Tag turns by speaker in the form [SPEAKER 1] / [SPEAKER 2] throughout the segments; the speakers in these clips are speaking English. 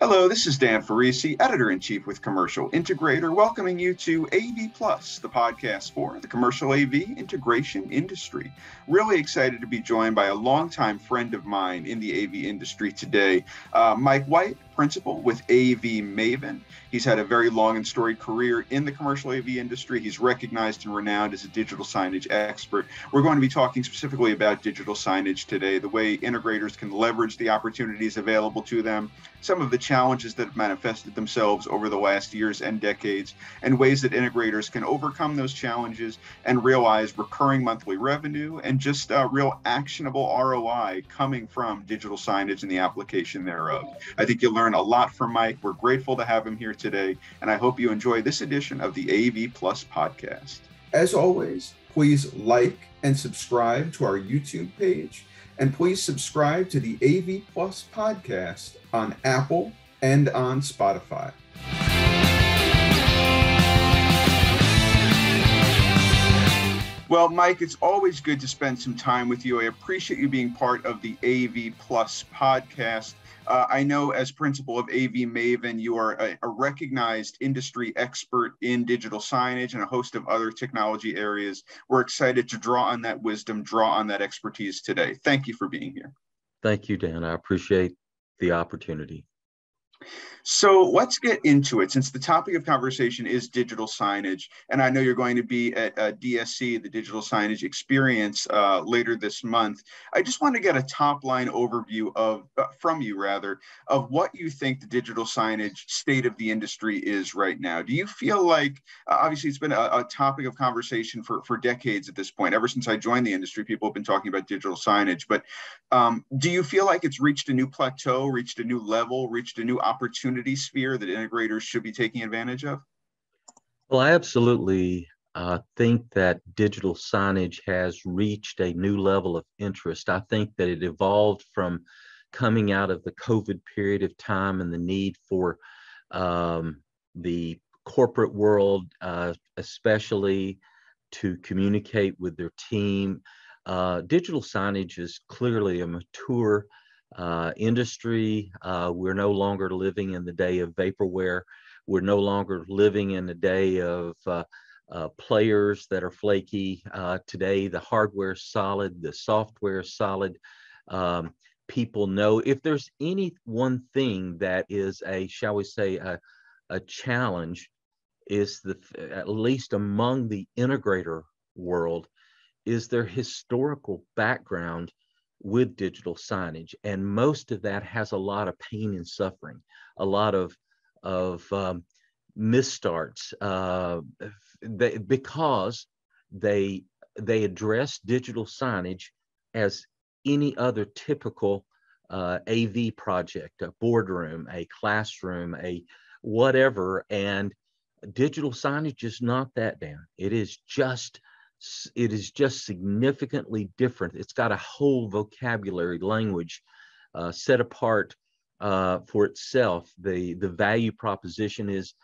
[SPEAKER 1] Hello, this is Dan Ferrisi, Editor-in-Chief with Commercial Integrator, welcoming you to AV Plus, the podcast for the commercial AV integration industry. Really excited to be joined by a longtime friend of mine in the AV industry today, Mike White, Principal with AV Maven. He's had a very long and storied career in the commercial AV industry. He's recognized and renowned as a digital signage expert. We're going to be talking specifically about digital signage today, the way integrators can leverage the opportunities available to them, some of the challenges that have manifested themselves over the last years and decades, and ways that integrators can overcome those challenges and realize recurring monthly revenue and just real actionable ROI coming from digital signage and the application thereof. I think you'll learn a lot from Mike. We're grateful to have him here today, and I hope you enjoy this edition of the AV Plus podcast.
[SPEAKER 2] As always, please like and subscribe to our YouTube page, and please subscribe to the AV Plus podcast on Apple and on Spotify.
[SPEAKER 1] Well, Mike, it's always good to spend some time with you. I appreciate you being part of the AV Plus podcast. I know as principal of AV Maven, you are a recognized industry expert in digital signage and a host of other technology areas. We're excited to draw on that wisdom, draw on that expertise today. Thank you for being here.
[SPEAKER 3] Thank you, Dan. I appreciate the opportunity.
[SPEAKER 1] So let's get into it. Since the topic of conversation is digital signage, and I know you're going to be at DSC, the Digital Signage Experience, later this month, I just want to get a top-line overview from you of what you think the digital signage state of the industry is right now. Do you feel like, obviously it's been a topic of conversation for decades at this point. Ever since I joined the industry, people have been talking about digital signage, but do you feel like it's reached a new plateau, reached a new level, reached a new opportunity sphere that integrators should be taking advantage of?
[SPEAKER 3] Well, I absolutely think that digital signage has reached a new level of interest. I think that it evolved from coming out of the COVID period of time and the need for the corporate world, especially to communicate with their team. Digital signage is clearly a mature industry. We're no longer living in the day of vaporware. We're no longer living in the day of players that are flaky. Today, the hardware is solid, the software is solid. People know if there's any one thing that is shall we say, a challenge, is at least among the integrator world, is their historical background with digital signage, and most of that has a lot of pain and suffering, a lot of misstarts, because they address digital signage as any other typical AV project, a boardroom, a classroom, a whatever, and digital signage is not that, Dan. It is just significantly different. It's got a whole vocabulary language set apart for itself. The value proposition is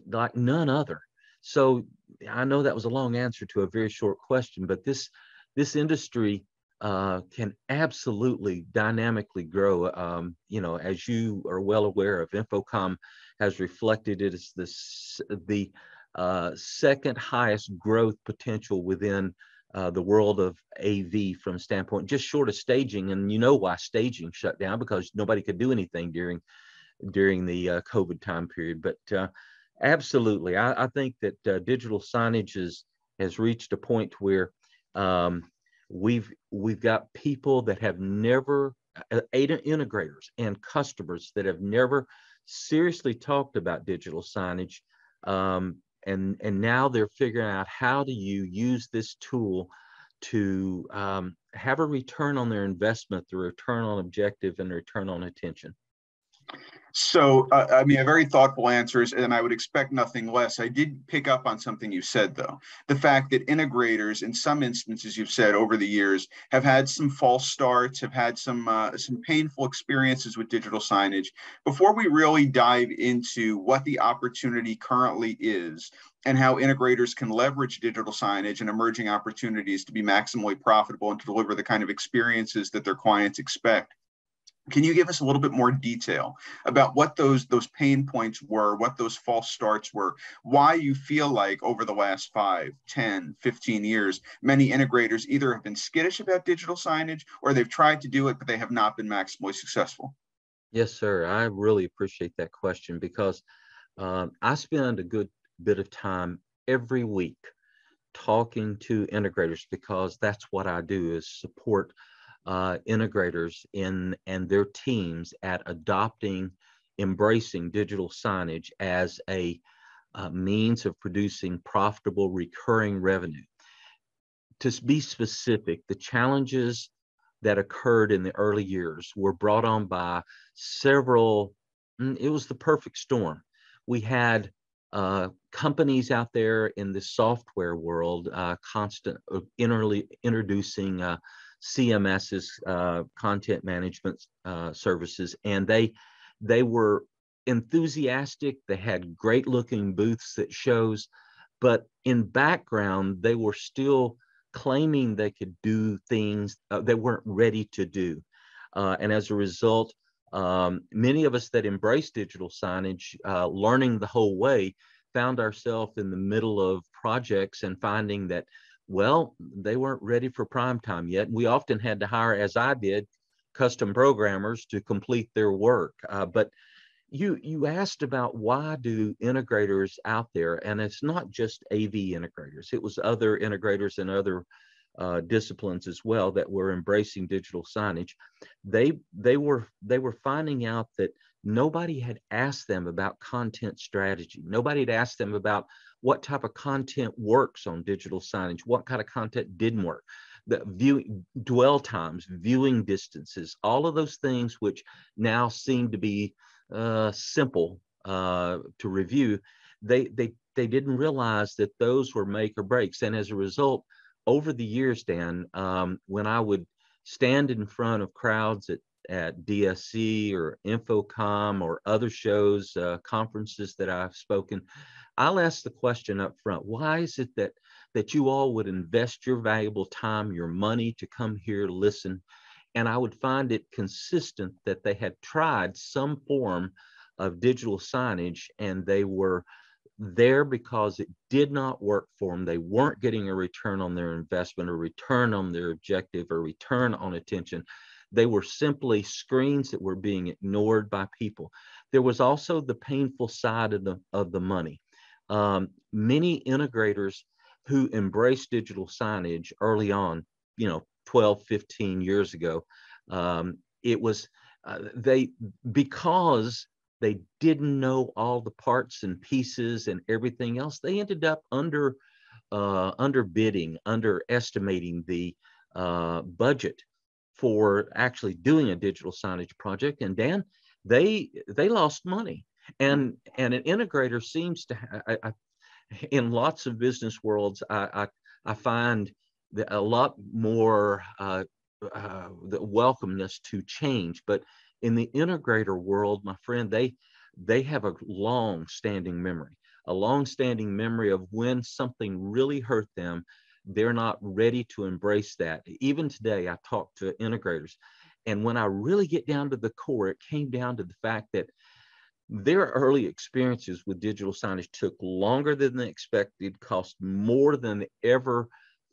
[SPEAKER 3] like none other. So I know that was a long answer to a very short question, but this industry can absolutely dynamically grow. As you are well aware of, Infocom has reflected it as the second highest growth potential within the world of AV from a standpoint, just short of staging. And you know why staging shut down, because nobody could do anything during the COVID time period. But absolutely, I think that digital signage has reached a point where we've got people that have never, integrators and customers that have never seriously talked about digital signage. And now they're figuring out, how do you use this tool to have a return on their investment, the return on objective and return on attention?
[SPEAKER 1] So, a very thoughtful answers, and I would expect nothing less. I did pick up on something you said, though. The fact that integrators, in some instances, you've said over the years, have had some false starts, have had some painful experiences with digital signage. Before we really dive into what the opportunity currently is and how integrators can leverage digital signage and emerging opportunities to be maximally profitable and to deliver the kind of experiences that their clients expect, Can you give us a little bit more detail about what those pain points were, what those false starts were, why you feel like over the last 5, 10, 15 years, many integrators either have been skittish about digital signage or they've tried to do it, but they have not been maximally successful?
[SPEAKER 3] Yes, sir. I really appreciate that question because I spend a good bit of time every week talking to integrators because that's what I do is support integrators in and their teams at adopting, embracing digital signage as a means of producing profitable recurring revenue. To be specific, the challenges that occurred in the early years were brought on by several, it was the perfect storm. We had companies out there in the software world introducing CMS's, content management services, and they were enthusiastic. They had great looking booths at shows, but in background they were still claiming they could do things they weren't ready to do. And as a result, many of us that embraced digital signage, learning the whole way, found ourselves in the middle of projects and finding that, well, they weren't ready for prime time yet. We often had to hire, as I did, custom programmers to complete their work. But you asked about why do integrators out there, and it's not just AV integrators, it was other integrators and other disciplines as well that were embracing digital signage. They were finding out that nobody had asked them about content strategy. Nobody had asked them about what type of content works on digital signage, what kind of content didn't work, the viewing dwell times, viewing distances, all of those things which now seem to be simple to review. They didn't realize that those were make or breaks. And as a result, over the years, Dan, when I would stand in front of crowds at DSC or Infocom or other shows, conferences that I've spoken, I'll ask the question up front: why is it that you all would invest your valuable time, your money to come here to listen? And I would find it consistent that they had tried some form of digital signage and they were there because it did not work for them. They weren't getting a return on their investment, or return on their objective, or return on attention. They were simply screens that were being ignored by people. There was also the painful side of the money. Many integrators who embraced digital signage early on, 12, 15 years ago, it was because they didn't know all the parts and pieces and everything else, they ended up underbidding, underestimating the budget for actually doing a digital signage project. And Dan, they lost money. And an integrator seems to in lots of business worlds, I find a lot more the welcomeness to change. But in the integrator world, my friend, they have a long-standing memory of when something really hurt them. They're not ready to embrace that. Even today, I talk to integrators, and when I really get down to the core, it came down to the fact that their early experiences with digital signage took longer than they expected, cost more than they ever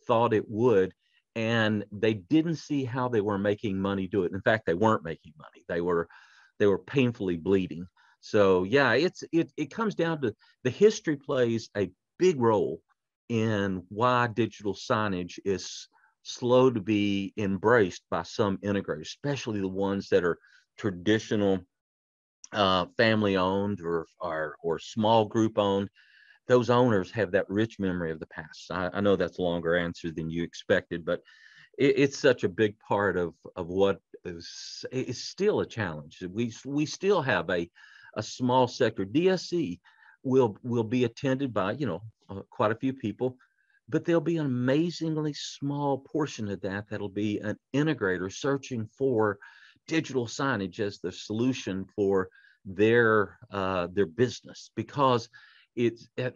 [SPEAKER 3] thought it would, and they didn't see how they were making money do it. In fact, they weren't making money. They were painfully bleeding. So yeah, it comes down to the history plays a big role in why digital signage is slow to be embraced by some integrators, especially the ones that are traditional, family owned or small group owned. Those owners have that rich memory of the past. I know that's a longer answer than you expected, but it's such a big part of what is still a challenge. We still have a small sector. DSC will be attended by quite a few people, but there'll be an amazingly small portion of that'll be an integrator searching for digital signage as the solution for their business, because they're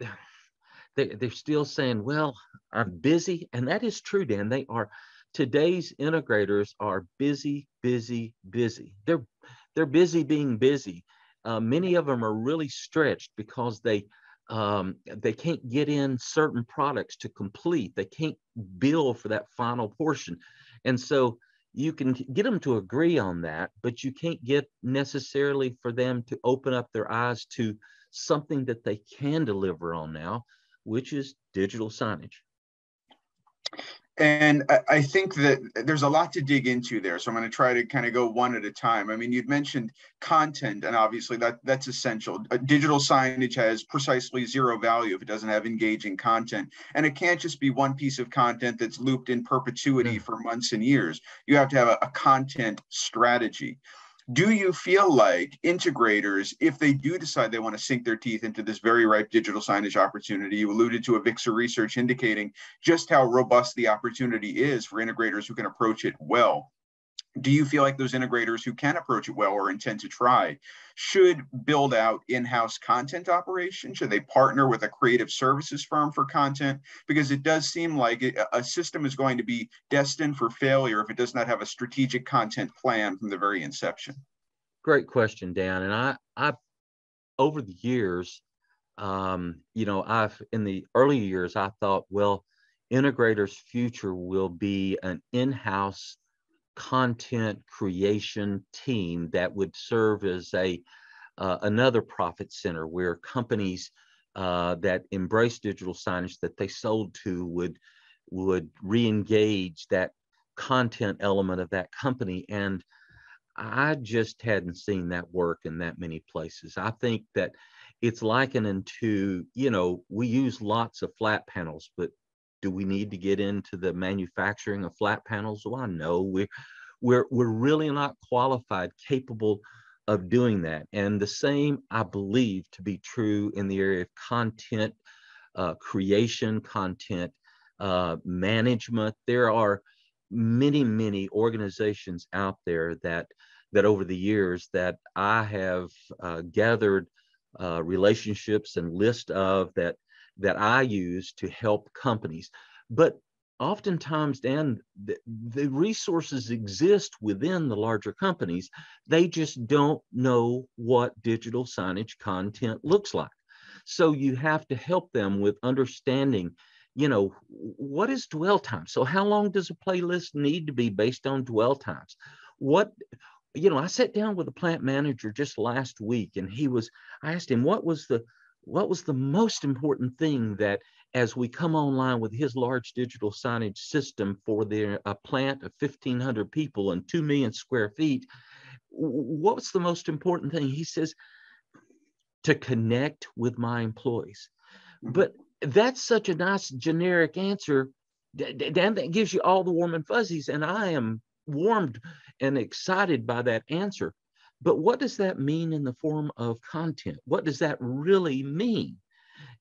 [SPEAKER 3] still saying, well, I'm busy. And that is true, Dan. They are today's integrators are busy, busy, busy. They're busy being busy. Many of them are really stretched because they can't get in certain products to complete. They can't bill for that final portion. And so you can get them to agree on that, but you can't get necessarily for them to open up their eyes to something that they can deliver on now, which is digital signage.
[SPEAKER 1] And I think that there's a lot to dig into there. So I'm going to try to kind of go one at a time. I mean, you'd mentioned content, and obviously that's essential. Digital signage has precisely zero value if it doesn't have engaging content. And it can't just be one piece of content that's looped in perpetuity for months and years. You have to have a content strategy. Do you feel like integrators, if they do decide they want to sink their teeth into this very ripe digital signage opportunity, you alluded to Avixa research indicating just how robust the opportunity is for integrators who can approach it well. Do you feel like those integrators who can approach it well or intend to try should build out in-house content operation? Should they partner with a creative services firm for content? Because it does seem like a system is going to be destined for failure if it does not have a strategic content plan from the very inception.
[SPEAKER 3] Great question, Dan. And I over the years, in the early years, I thought, well, integrators' future will be an in-house content creation team that would serve as another profit center where companies that embrace digital signage that they sold to would re-engage that content element of that company. And I just hadn't seen that work in that many places. I think that it's likening to, we use lots of flat panels, but do we need to get into the manufacturing of flat panels? Well, I know we're really not qualified, capable of doing that. And the same, I believe, to be true in the area of content creation, content management. There are many, many organizations out there that over the years that I have gathered relationships and list of that I use to help companies. But oftentimes, Dan, the resources exist within the larger companies. They just don't know what digital signage content looks like. So you have to help them with understanding, what is dwell time? So how long does a playlist need to be based on dwell times? I sat down with a plant manager just last week, and I asked him what was the most important thing that as we come online with his large digital signage system for a plant of 1,500 people and 2 million square feet, what's the most important thing? He says, to connect with my employees. But that's such a nice generic answer, Dan, that gives you all the warm and fuzzies, and I am warmed and excited by that answer. But what does that mean in the form of content? What does that really mean?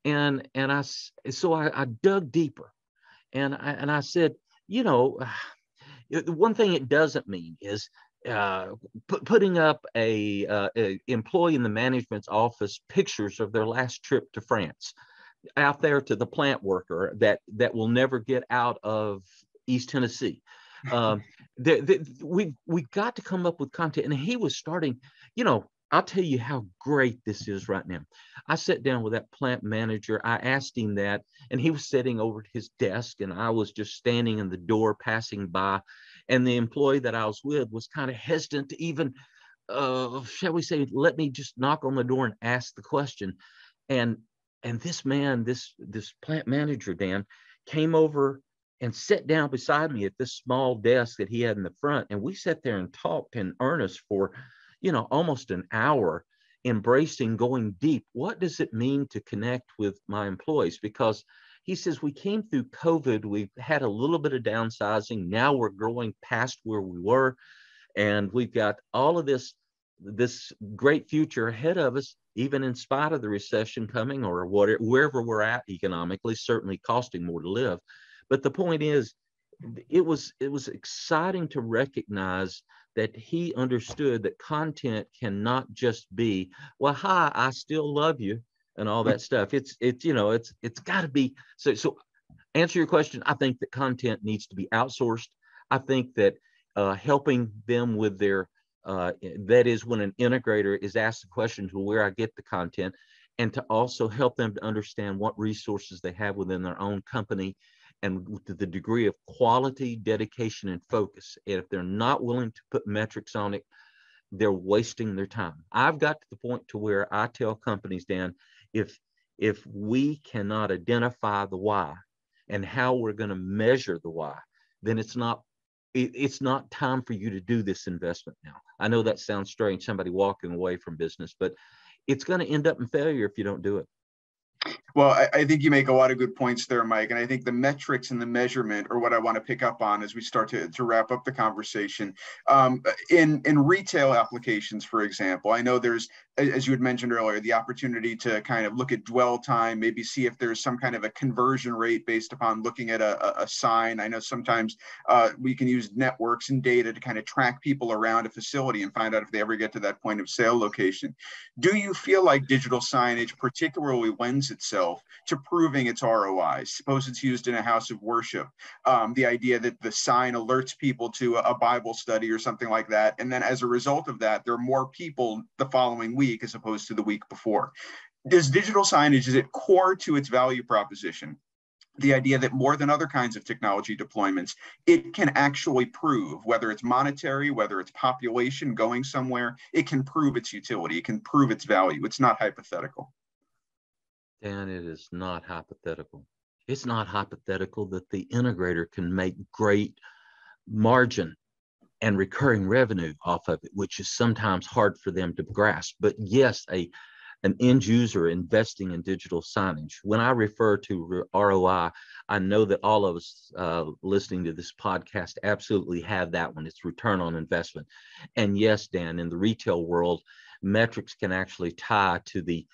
[SPEAKER 3] And I dug deeper, and I said, one thing it doesn't mean is putting up a employee in the management's office pictures of their last trip to France out there to the plant worker that will never get out of East Tennessee. We got to come up with content, and he was starting, I'll tell you how great this is right now. I sat down with that plant manager. I asked him that, and he was sitting over at his desk, and I was just standing in the door passing by, and the employee that I was with was kind of hesitant to even, shall we say, let me just knock on the door and ask the question. And this man, this plant manager, Dan, came over and sat down beside me at this small desk that he had in the front. And we sat there and talked in earnest for, almost an hour, embracing going deep. What does it mean to connect with my employees? Because he says, we came through COVID, we've had a little bit of downsizing. Now we're growing past where we were. And we've got all of this great future ahead of us, even in spite of the recession coming or wherever we're at economically, certainly costing more to live. But the point is, it was exciting to recognize that he understood that content cannot just be, well, hi, I still love you, and all that stuff. It's got to be. So answer your question. I think that content needs to be outsourced. I think that helping them with their, that is when an integrator is asked the question to where I get the content, and to also help them to understand what resources they have within their own company and to the degree of quality, dedication, and focus. And if they're not willing to put metrics on it, they're wasting their time. I've got to the point to where I tell companies, Dan, if we cannot identify the why and how we're going to measure the why, then it's not time for you to do this investment now. I know that sounds strange, somebody walking away from business, but it's going to end up in failure if you don't do it.
[SPEAKER 1] Well, I think you make a lot of good points there, Mike. And I think the metrics and the measurement are what I want to pick up on as we start to wrap up the conversation. In retail applications, for example, I know there's, as you had mentioned earlier, the opportunity to kind of look at dwell time, maybe see if there's some kind of a conversion rate based upon looking at a sign. I know sometimes we can use networks and data to kind of track people around a facility and find out if they ever get to that point of sale location. Do you feel like digital signage particularly lends itself to proving its ROI? Suppose it's used in a house of worship. The idea that the sign alerts people to a Bible study or something like that. And then as a result of that, there are more people the following week as opposed to the week before. Does digital signage, is it core to its value proposition? The idea that more than other kinds of technology deployments, it can actually prove, whether it's monetary, whether it's population going somewhere, it can prove its utility, it can prove its value. It's not hypothetical.
[SPEAKER 3] Dan, it is not hypothetical. It's not hypothetical that the integrator can make great margin and recurring revenue off of it, which is sometimes hard for them to grasp. But yes, an end user investing in digital signage, when I refer to ROI, I know that all of us listening to this podcast absolutely have that one. It's return on investment. And yes, Dan, in the retail world, metrics can actually tie to the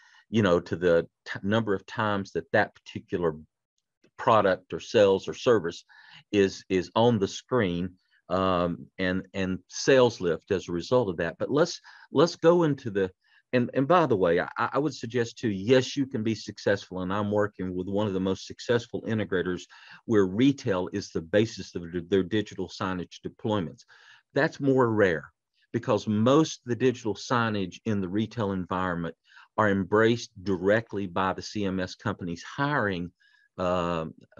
[SPEAKER 3] number of times that particular product or sales or service is on the screen, and sales lift as a result of that. But let's go into the, and by the way, I would suggest too, yes, you can be successful, and I'm working with one of the most successful integrators where retail is the basis of their digital signage deployments. That's more rare because most of the digital signage in the retail environment are embraced directly by the CMS companies hiring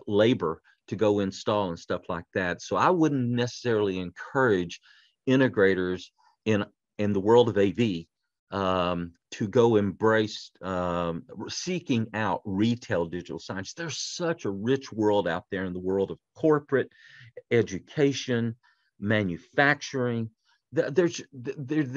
[SPEAKER 3] labor to go install and stuff like that. So I wouldn't necessarily encourage integrators in the world of AV to go embrace seeking out retail digital signage. There's such a rich world out there in the world of corporate, education, manufacturing. There's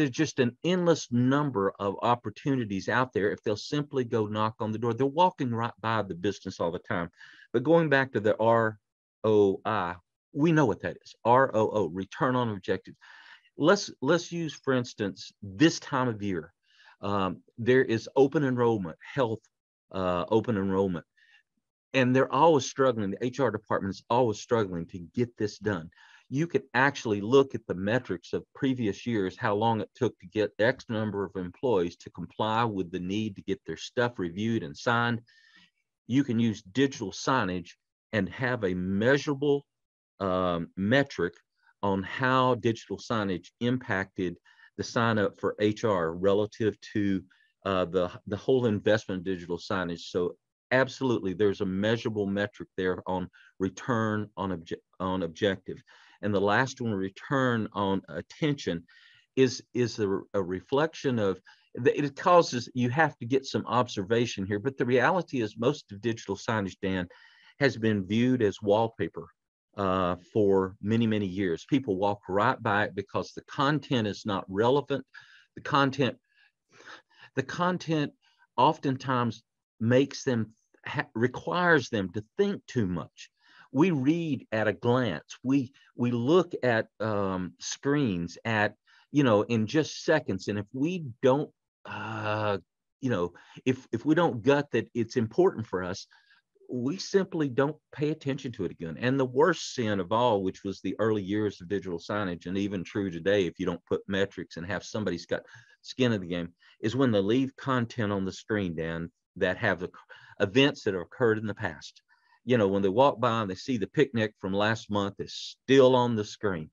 [SPEAKER 3] just an endless number of opportunities out there if they'll simply go knock on the door. They're walking right by the business all the time. But going back to the ROI, we know what that is. ROO, return on objective. Let's use, for instance, this time of year. There is open enrollment, health open enrollment, and they're always struggling. The HR department is always struggling to get this done. You could actually look at the metrics of previous years, how long it took to get X number of employees to comply with the need to get their stuff reviewed and signed. You can use digital signage and have a measurable metric on how digital signage impacted the sign up for HR relative to the whole investment in digital signage. So absolutely, there's a measurable metric there on return on objective. And the last one, return on attention, is a reflection of, it causes, you have to get some observation here, but the reality is most of digital signage, Dan, has been viewed as wallpaper for many, many years. People walk right by it because the content is not relevant. The content oftentimes makes them, requires them to think too much. We read at a glance. We look at screens in just seconds. And if we don't, if we don't gut that it's important for us, we simply don't pay attention to it again. And the worst sin of all, which was the early years of digital signage, and even true today, if you don't put metrics and have somebody's got skin in the game, is when they leave content on the screen, Dan, that have events that have occurred in the past. when they walk by and they see the picnic from last month is still on the screen.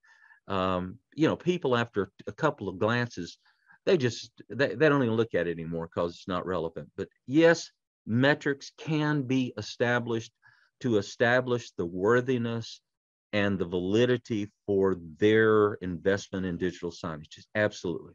[SPEAKER 3] People after a couple of glances, they don't even look at it anymore because it's not relevant. But yes, metrics can be established to establish the worthiness and the validity for their investment in digital signage. Absolutely.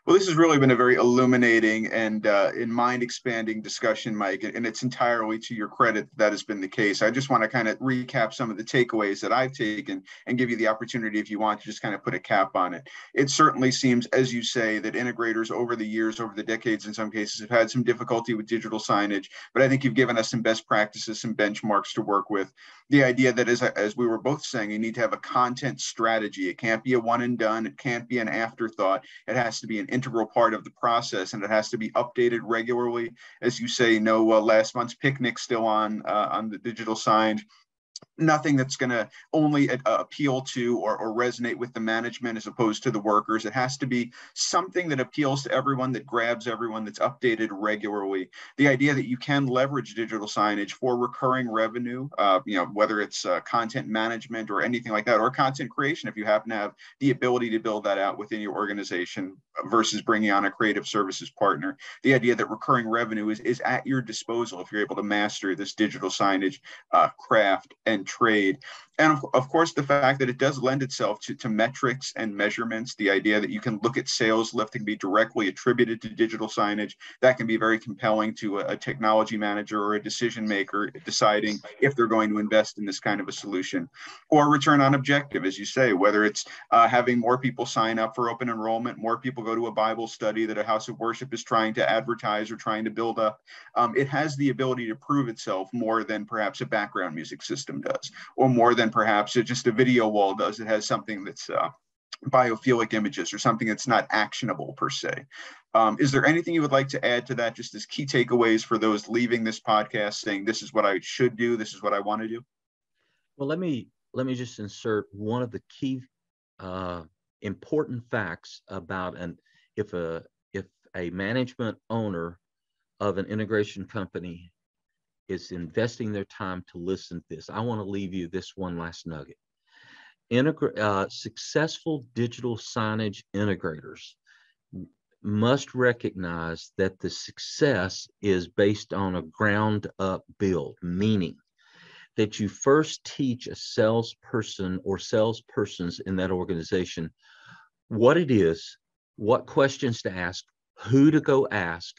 [SPEAKER 1] Well, this has really been a very illuminating and mind-expanding discussion, Mike, and it's entirely to your credit that has been the case. I just want to kind of recap some of the takeaways that I've taken and give you the opportunity, if you want, to just kind of put a cap on it. It certainly seems, as you say, that integrators over the years, over the decades, in some cases, have had some difficulty with digital signage, but I think you've given us some best practices, some benchmarks to work with. The idea that, as we were both saying, you need to have a content strategy. It can't be a one and done. It can't be an afterthought. It has to be an integral part of the process, and it has to be updated regularly. As you say, no last month's picnic still on the digital sign. Nothing that's going to only appeal to or resonate with the management as opposed to the workers. It has to be something that appeals to everyone, that grabs everyone, that's updated regularly. The idea that you can leverage digital signage for recurring revenue, whether it's content management or anything like that, or content creation, if you happen to have the ability to build that out within your organization versus bringing on a creative services partner. The idea that recurring revenue is at your disposal if you're able to master this digital signage craft and trade. And of course, the fact that it does lend itself to metrics and measurements, the idea that you can look at sales lift and be directly attributed to digital signage, that can be very compelling to a technology manager or a decision maker deciding if they're going to invest in this kind of a solution. Or return on objective, as you say, whether it's having more people sign up for open enrollment, more people go to a Bible study that a house of worship is trying to advertise or trying to build up. It has the ability to prove itself more than perhaps a background music system does, or more than perhaps just a video wall does. It has something that's biophilic images or something that's not actionable per se. Is there anything you would like to add to that, just as key takeaways for those leaving this podcast saying, this is what I should do, this is what I want to do?
[SPEAKER 3] Well, let me just insert one of the key important facts about if a management owner of an integration company is investing their time to listen to this, I want to leave you this one last nugget. Successful digital signage integrators must recognize that the success is based on a ground up build, meaning that you first teach a salesperson or salespersons in that organization what it is, what questions to ask, who to go ask,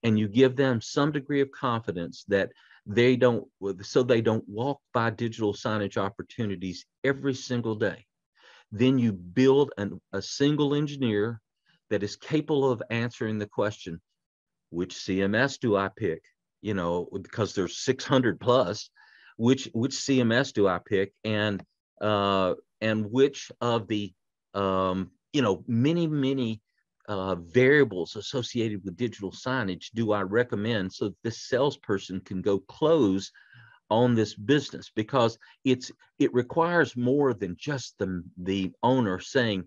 [SPEAKER 3] and you give them some degree of confidence that they don't walk by digital signage opportunities every single day. Then you build a single engineer that is capable of answering the question, which CMS do I pick? Because there's 600 plus, which CMS do I pick? And which of the, many variables associated with digital signage do I recommend so that this salesperson can go close on this business? Because it requires more than just the owner saying,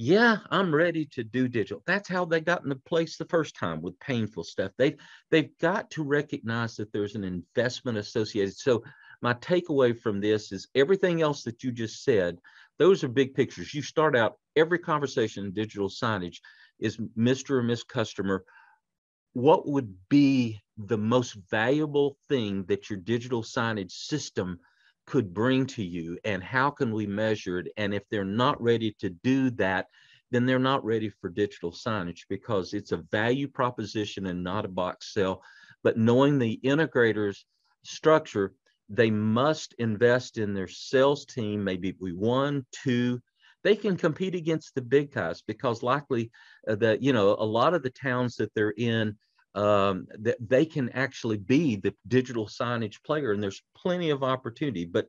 [SPEAKER 3] yeah, I'm ready to do digital. That's how they got into place the first time with painful stuff. They've got to recognize that there's an investment associated. So my takeaway from this is everything else that you just said, those are big pictures. You start out every conversation in digital signage is Mr. or Miss Customer, what would be the most valuable thing that your digital signage system could bring to you, and how can we measure it? And if they're not ready to do that, then they're not ready for digital signage, because it's a value proposition and not a box sell. But knowing the integrator's structure, they must invest in their sales team, maybe one, two. They can compete against the big guys, because likely a lot of the towns that they're in, that they can actually be the digital signage player, and there's plenty of opportunity. But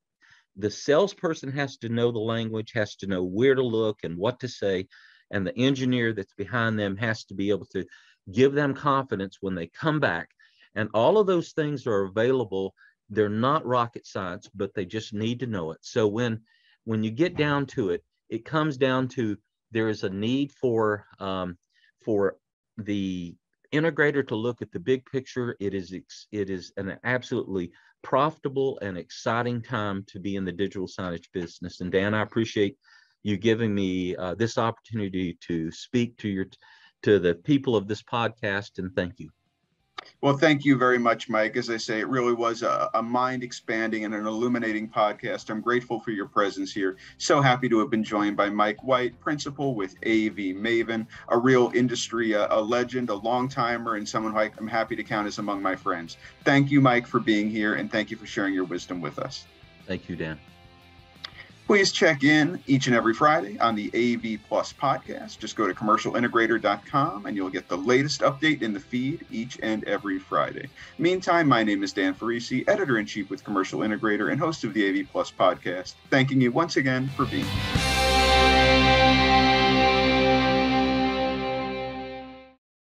[SPEAKER 3] the salesperson has to know the language, has to know where to look and what to say, and the engineer that's behind them has to be able to give them confidence when they come back. And all of those things are available. They're not rocket science, but they just need to know it. So when you get down to it, it comes down to there is a need for the integrator to look at the big picture. It is an absolutely profitable and exciting time to be in the digital signage business. And Dan, I appreciate you giving me this opportunity to speak to the people of this podcast, and thank you.
[SPEAKER 1] Well, thank you very much, Mike. As I say, it really was a mind-expanding and an illuminating podcast. I'm grateful for your presence here. So happy to have been joined by Mike White, principal with AV Maven, a real industry, a legend, a long-timer, and someone who I'm happy to count as among my friends. Thank you, Mike, for being here, and thank you for sharing your wisdom with us.
[SPEAKER 3] Thank you, Dan.
[SPEAKER 1] Please check in each and every Friday on the AV Plus podcast. Just go to commercialintegrator.com and you'll get the latest update in the feed each and every Friday. Meantime, my name is Dan Ferrisi, editor-in-chief with Commercial Integrator and host of the AV Plus podcast, thanking you once again for being here.